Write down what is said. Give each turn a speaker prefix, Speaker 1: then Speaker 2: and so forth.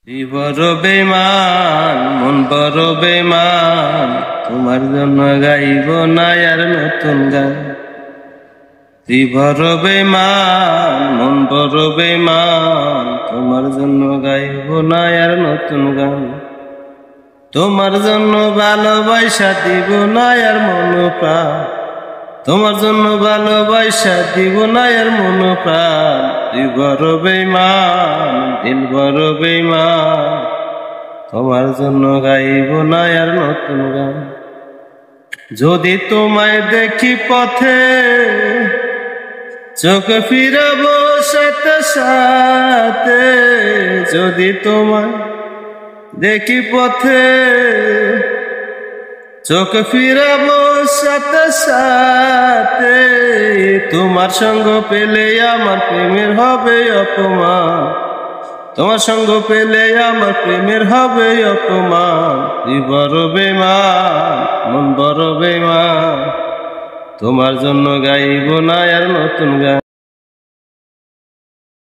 Speaker 1: তুই বড় বেমান, মন বড় বেমান, তোমার জন্য গাইব না আর নতুন গান। তুই বড় বেমান, মন বড় বেমান, তোমার জন্য গাইব না আর নতুন গান। তোমার জন্য ভালোবাসা দিব না আর মন প্রাণ, তোমার জন্য ভালোবাসা দিব না আর মন প্রাণ। তুই বড় বেমান, দিল বড় বেমান, তোমার জন্য গাইব না আর নতুন গান। যদি তোমায় দেখি পথে, চোখ ফিরাবো সাথে সাথে। যদি তোমায় দেখি পথে, চোখ ফিরাবো সাথে সাথে। তোমার সঙ্গ পেলে আমার প্রেমের হবে অপমান, তোমার সঙ্গ পেলে আমার প্রেমের হবে অপমান। তুই বড় বেমান, মন বড় বেমান, তোমার জন্য গাইব না আর নতুন গান।